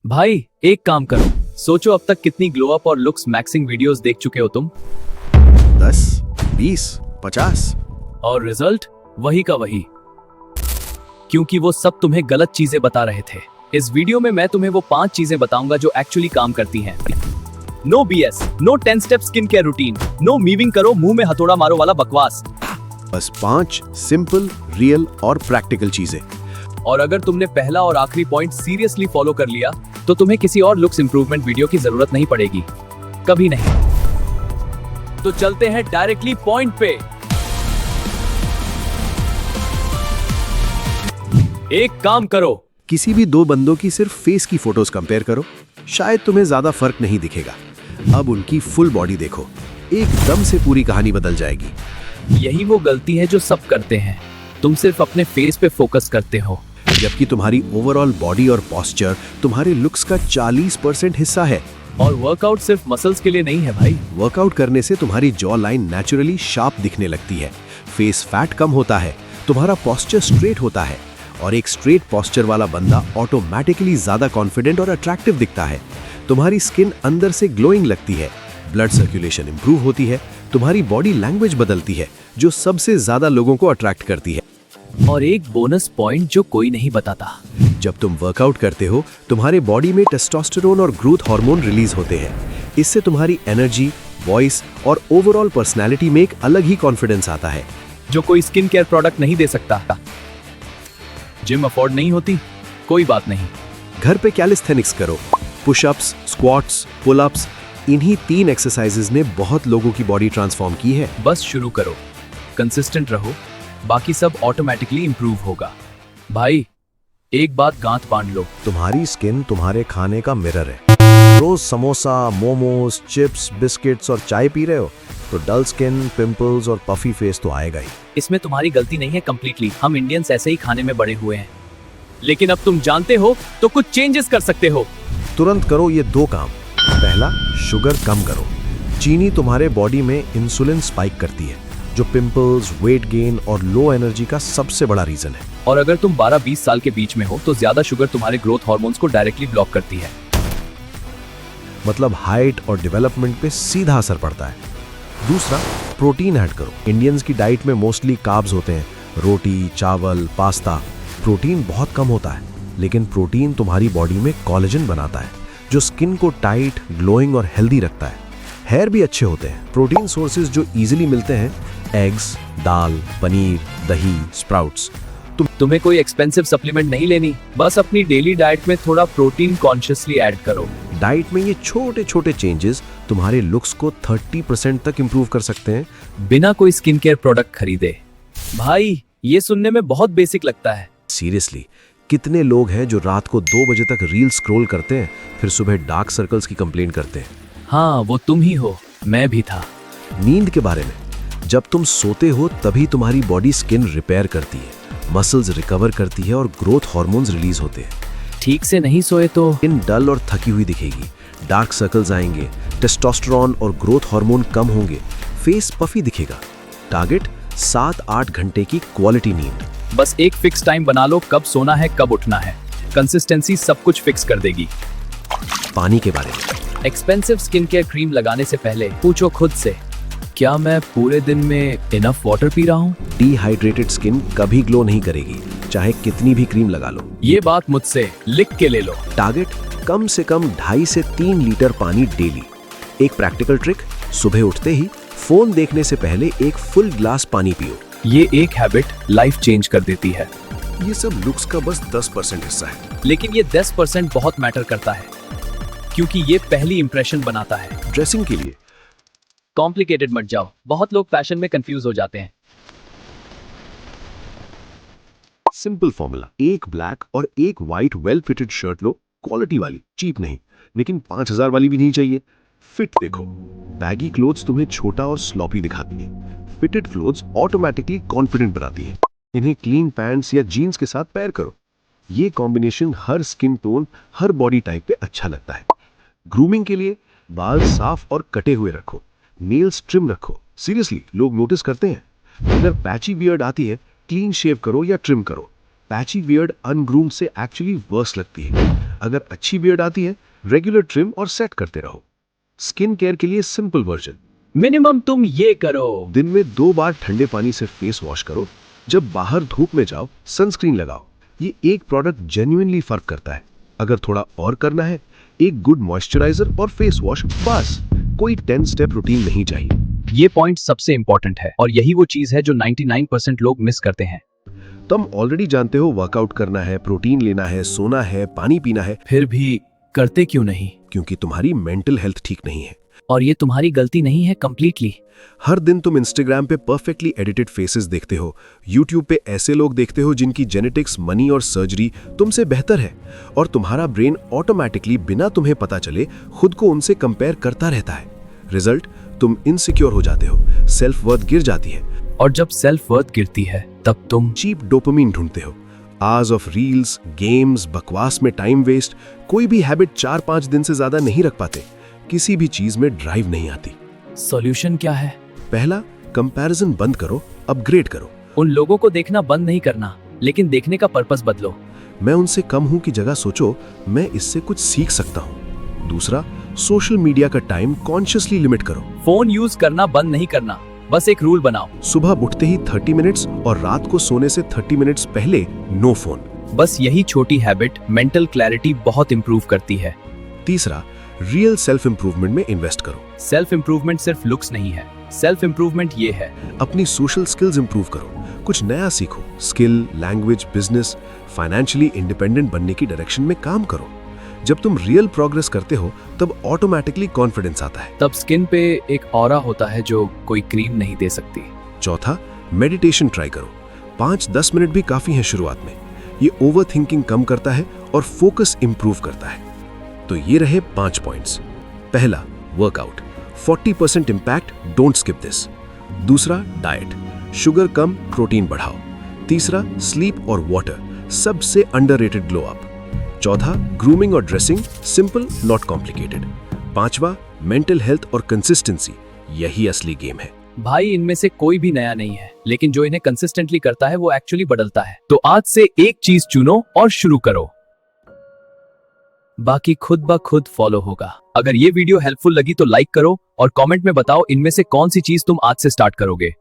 भाई एक काम करो, सोचो अब तक कितनी ग्लो अप और लुक्स मैक्सिंग वीडियोस देख चुके हो तुम। 10, 20, 50। और रिजल्ट वही का वही, क्योंकि वो सब तुम्हें गलत चीजें बता रहे थे। इस वीडियो में मैं तुम्हें वो 5 चीजें बताऊंगा जो एक्चुअली काम करती हैं। No B S, no 10 step skin care routine, no मीविंग करो मुंह में हथौड़ा मारो वाला बकवास। बस 5 सिंपल, रियल और प्रैक्टिकल चीजें। और अगर तुमने पहला और आखिरी पॉइंट सीरियसली फॉलो कर लिया तो तुम्हें किसी और लुक्स इंप्रूवमेंट वीडियो की जरूरत नहीं पड़ेगी, कभी नहीं। तो चलते हैं डायरेक्टली पॉइंट पे। एक काम करो, किसी भी 2 बंदों की सिर्फ फेस की फोटोज कंपेयर करो, शायद तुम्हें ज्यादा फर्क नहीं दिखेगा। अब उनकी फुल बॉडी देखो, एकदम से पूरी कहानी बदल जाएगी। यही वो गलती है जो सब करते हैं। तुम सिर्फ अपने फेस पे फोकस करते हो, जबकि तुम्हारी ओवरऑल बॉडी और पोस्चर तुम्हारे लुक्स का 40% हिस्सा है। और वर्कआउट सिर्फ मसल्स के लिए नहीं है भाई। वर्कआउट करने से तुम्हारी जॉ लाइन नेचुरली शार्प दिखने लगती है, फेस फैट कम होता है, तुम्हारा पोस्चर स्ट्रेट होता है, और एक स्ट्रेट पोस्चर वाला बंदा ऑटोमेटिकली ज्यादा कॉन्फिडेंट और अट्रैक्टिव दिखता है। तुम्हारी स्किन अंदर से ग्लोइंग लगती है, ब्लड सर्कुलेशन इंप्रूव होती है, तुम्हारी बॉडी लैंग्वेज बदलती है, जो सबसे ज्यादा लोगों को अट्रैक्ट करती है। और एक बोनस पॉइंट जो कोई नहीं बताता, जब तुम वर्कआउट करते हो तुम्हारे बॉडी में टेस्टोस्टेरोन और ग्रोथ हार्मोन रिलीज होते हैं। इससे तुम्हारी एनर्जी, वॉइस और ओवरऑल पर्सनैलिटी में एक अलग ही कॉन्फिडेंस आता है, जो कोई स्किन केयर प्रोडक्ट नहीं दे सकता। जिम अफोर्ड नहीं होती, कोई बात नहीं, घर पे कैलिस्थेनिक्स करो, पुशअप्स, स्क्वाट्स, पुलअप्स। इन्हीं 3 एक्सरसाइजेज ने बहुत लोगों की बॉडी ट्रांसफॉर्म की है। बस शुरू करो, कंसिस्टेंट रहो, बाकी सब ऑटोमेटिकली इंप्रूव होगा। भाई एक बात गांठ बांध लो, तुम्हारी स्किन तुम्हारे खाने का मिरर है। रोज समोसा, मोमोज, चिप्स, बिस्किट्स और चाय पी रहे हो तो डल स्किन, पिंपल्स और पफी फेस तो आएगा ही। इसमें तुम्हारी गलती नहीं है कंप्लीटली। हम इंडियंस ऐसे ही खाने में बड़े हुए हैं, लेकिन अब तुम जानते हो तो कुछ चेंजेस कर सकते हो। तुरंत करो ये 2 काम। पहला, शुगर कम करो। चीनी तुम्हारे बॉडी में इंसुलिन स्पाइक करती है, जो पिंपल्स, वेट गेन और लो एनर्जी का सबसे बड़ा रीजन है। और अगर तुम 12-20 साल के बीच में हो तो ज्यादा शुगर तुम्हारे ग्रोथ हार्मोन्स को डायरेक्टली ब्लॉक करती है, मतलब हाइट और डेवलपमेंट पे सीधा असर पड़ता है। दूसरा, प्रोटीन ऐड करो। इंडियंस की डाइट में मोस्टली कार्ब्स होते हैं, रोटी, चावल, पास्ता। प्रोटीन बहुत कम होता है, लेकिन प्रोटीन तुम्हारी बॉडी में कोलेजन बनाता है, जो स्किन को टाइट, ग्लोइंग और हेल्दी रखता है। हेयर भी अच्छे होते हैं। प्रोटीन सोर्सेज जो इजीली मिलते हैं, एग्स, दाल, पनीर, दही, स्प्राउट्स। तुम्हें कोई एक्सपेंसिव सप्लीमेंट नहीं लेनी, बस अपनी डेली डाइट में थोड़ा प्रोटीन कॉन्शियसली ऐड करो। डाइट में ये छोटे छोटे चेंजेस तुम्हारे लुक्स को 30% तक इंप्रूव कर सकते हैं, बिना कोई स्किन केयर प्रोडक्ट खरीदे। भाई ये सुनने में बहुत बेसिक लगता है। सीरियसली, कितने लोग हैं जो रात को 2 बजे तक रील स्क्रॉल करते हैं, फिर सुबह डार्क सर्कल्स की कंप्लेन करते हैं। हाँ, वो तुम ही हो, मैं भी था। नींद के बारे में, जब तुम सोते हो तभी तुम्हारी बॉडी स्किन रिपेयर करती है, मसल्स रिकवर करती है और ग्रोथ हार्मोन्स रिलीज होते हैं। ठीक से नहीं सोए तो स्किन डल और थकी हुई दिखेगी, डार्क सर्कल्स आएंगे, टेस्टोस्टेरोन और ग्रोथ हार्मोन कम होंगे, फेस पफी दिखेगा। टारगेट 7-8 घंटे की क्वालिटी नींद। बस एक फिक्स टाइम बना लो, कब सोना है, कब उठना है। कंसिस्टेंसी सब कुछ फिक्स कर देगी। पानी के बारे में, एक्सपेंसिव स्किन केयर क्रीम लगाने से पहले पूछो खुद से, क्या मैं पूरे दिन में इनफ वाटर पी रहा हूँ? डिहाइड्रेटेड स्किन कभी ग्लो नहीं करेगी, चाहे कितनी भी क्रीम लगा लो। ये बात मुझसे लिख के ले लो। टारगेट कम से कम 2.5 से 3 लीटर पानी डेली। एक प्रैक्टिकल ट्रिक, सुबह उठते ही फोन देखने से पहले एक फुल ग्लास पानी पियो। ये एक हैबिट लाइफ चेंज कर देती है। ये सब लुक्स का बस 10% हिस्सा है, लेकिन ये 10% बहुत मैटर करता है, क्योंकि ये पहली इंप्रेशन बनाता है। ड्रेसिंग के लिए कॉम्प्लिकेटेड मत जाओ, बहुत लोग फैशन में कंफ्यूज हो जाते हैं। सिंपल फॉर्मूला, एक ब्लैक और एक व्हाइट वेल फिटेड शर्ट लो, क्वालिटी वाली, चीप नहीं, लेकिन 5000 वाली भी नहीं चाहिए। फिट देखो, बैगी क्लोथ्स तुम्हें छोटा और स्लॉपी दिखाती है, फिटेड क्लोथ्स ऑटोमेटिकली कॉन्फिडेंट बनाती है। इन्हें क्लीन पैंट्स या जीन्स के साथ पेयर करो। ये कॉम्बिनेशन हर स्किन टोन, हर बॉडी टाइप पे अच्छा लगता है। ग्रूमिंग के लिए बाल साफ और कटे हुए रखो, नेल्स ट्रिम रखो। सीरियसली, लोग नोटिस करते हैं। अगर पैची बियर्ड आती है, क्लीन शेव करो या ट्रिम करो। पैची बियर्ड अनग्रूम्ड से एक्चुअली वर्स लगती है। अगर अच्छी बियर्ड आती है, रेगुलर ट्रिम और सेट करते रहो। स्किन केयर के लिए सिंपल वर्जन, मिनिमम तुम ये करो। दिन में 2 बार ठंडे पानी से फेस वॉश करो। जब बाहर धूप में जाओ, सनस्क्रीन लगाओ। ये एक प्रोडक्ट जेन्युइनली फर्क करता है। अगर थोड़ा और करना है, एक गुड मॉइस्चराइजर और फेस वॉश, बस। कोई 10 स्टेप रूटीन नहीं चाहिए। ये पॉइंट सबसे इंपॉर्टेंट है और यही वो चीज है जो 99% लोग मिस करते हैं। तुम ऑलरेडी जानते हो वर्कआउट करना है, प्रोटीन लेना है, सोना है, पानी पीना है, फिर भी करते क्यों नहीं? क्योंकि तुम्हारी मेंटल हेल्थ ठीक नहीं है। और ये तुम्हारी गलती नहीं है कंप्लीटली। हर दिन तुम इंस्टाग्राम पे परफेक्टली एडिटेड फेसेस देखते हो, यूट्यूब पे ऐसे लोग देखते हो जिनकी जेनेटिक्स, मनी और सर्जरी तुमसे बेहतर है, और तुम्हारा ब्रेन ऑटोमेटिकली बिना तुम्हें पता चले खुद को उनसे कंपेयर करता रहता है। रिजल्ट, तुम इनसिक्योर हो जाते हो, सेल्फ वर्थ गिर जाती है। और जब सेल्फ वर्थ गिरती है तब तुम चीप डोपामिन ढूंढते हो। आवर्स ऑफ रील्स, गेम्स, बकवास में टाइम वेस्ट। कोई भी हैबिट 4-5 दिन से ज्यादा नहीं रख पाते। किसी भी चीज में ड्राइव नहीं आती। सॉल्यूशन क्या है? पहला, कंपैरिजन बंद करो, अपग्रेड करो। उन लोगों को देखना बंद नहीं करना, लेकिन देखने का पर्पस बदलो। मैं उनसे कम हूं की जगह सोचो, मैं इससे कुछ सीख सकता हूं। दूसरा, सोशल मीडिया का टाइम कॉन्शियसली लिमिट करो। फोन यूज करना बंद नहीं करना, बस एक रूल बनाओ। सुबह उठते ही 30 मिनट्स और रात को सोने से 30 मिनट्स पहले नो फोन। बस यही छोटी हैबिट मेंटल क्लैरिटी बहुत इंप्रूव करती है। तीसरा, रियल सेल्फ इंप्रूवमेंट में इन्वेस्ट करो। सेल्फ इंप्रूवमेंट सिर्फ लुक्स नहीं है, सेल्फ इंप्रूवमेंट ये है। अपनी सोशल स्किल्स इंप्रूव करो, कुछ नया सीखो। Skill, language, business, financially independent बनने की डायरेक्शन में काम करो। जब तुम रियल प्रोग्रेस करते हो तब ऑटोमेटिकली कॉन्फिडेंस आता है। तब स्किन पे एक ऑरा होता है जो कोई क्रीम नहीं दे सकती। चौथा, मेडिटेशन ट्राई करो। 5-10 मिनट भी काफी है शुरुआत में। ये ओवर थिंकिंग कम करता है और फोकस इंप्रूव करता है। तो ये रहे 5 पॉइंट्स। पहला, workout, 40% impact, don't skip this. दूसरा, डाइट, शुगर कम, प्रोटीन बढ़ाओ। तीसरा, स्लीप और वाटर, सबसे अंडररेटेड ग्लो अप। चौथा, ग्रूमिंग और ड्रेसिंग, सिंपल नॉट कॉम्प्लिकेटेड। पांचवा, मेंटल हेल्थ और कंसिस्टेंसी, यही असली गेम है। भाई, इनमें से कोई भी नया नहीं है, लेकिन जो इन्हें कंसिस्टेंटली करता है वो एक्चुअली बदलता है। तो आज से एक चीज चुनो और शुरू करो, बाकी खुद ब खुद फॉलो होगा। अगर ये वीडियो हेल्पफुल लगी तो लाइक करो और कमेंट में बताओ इनमें से कौन सी चीज तुम आज से स्टार्ट करोगे।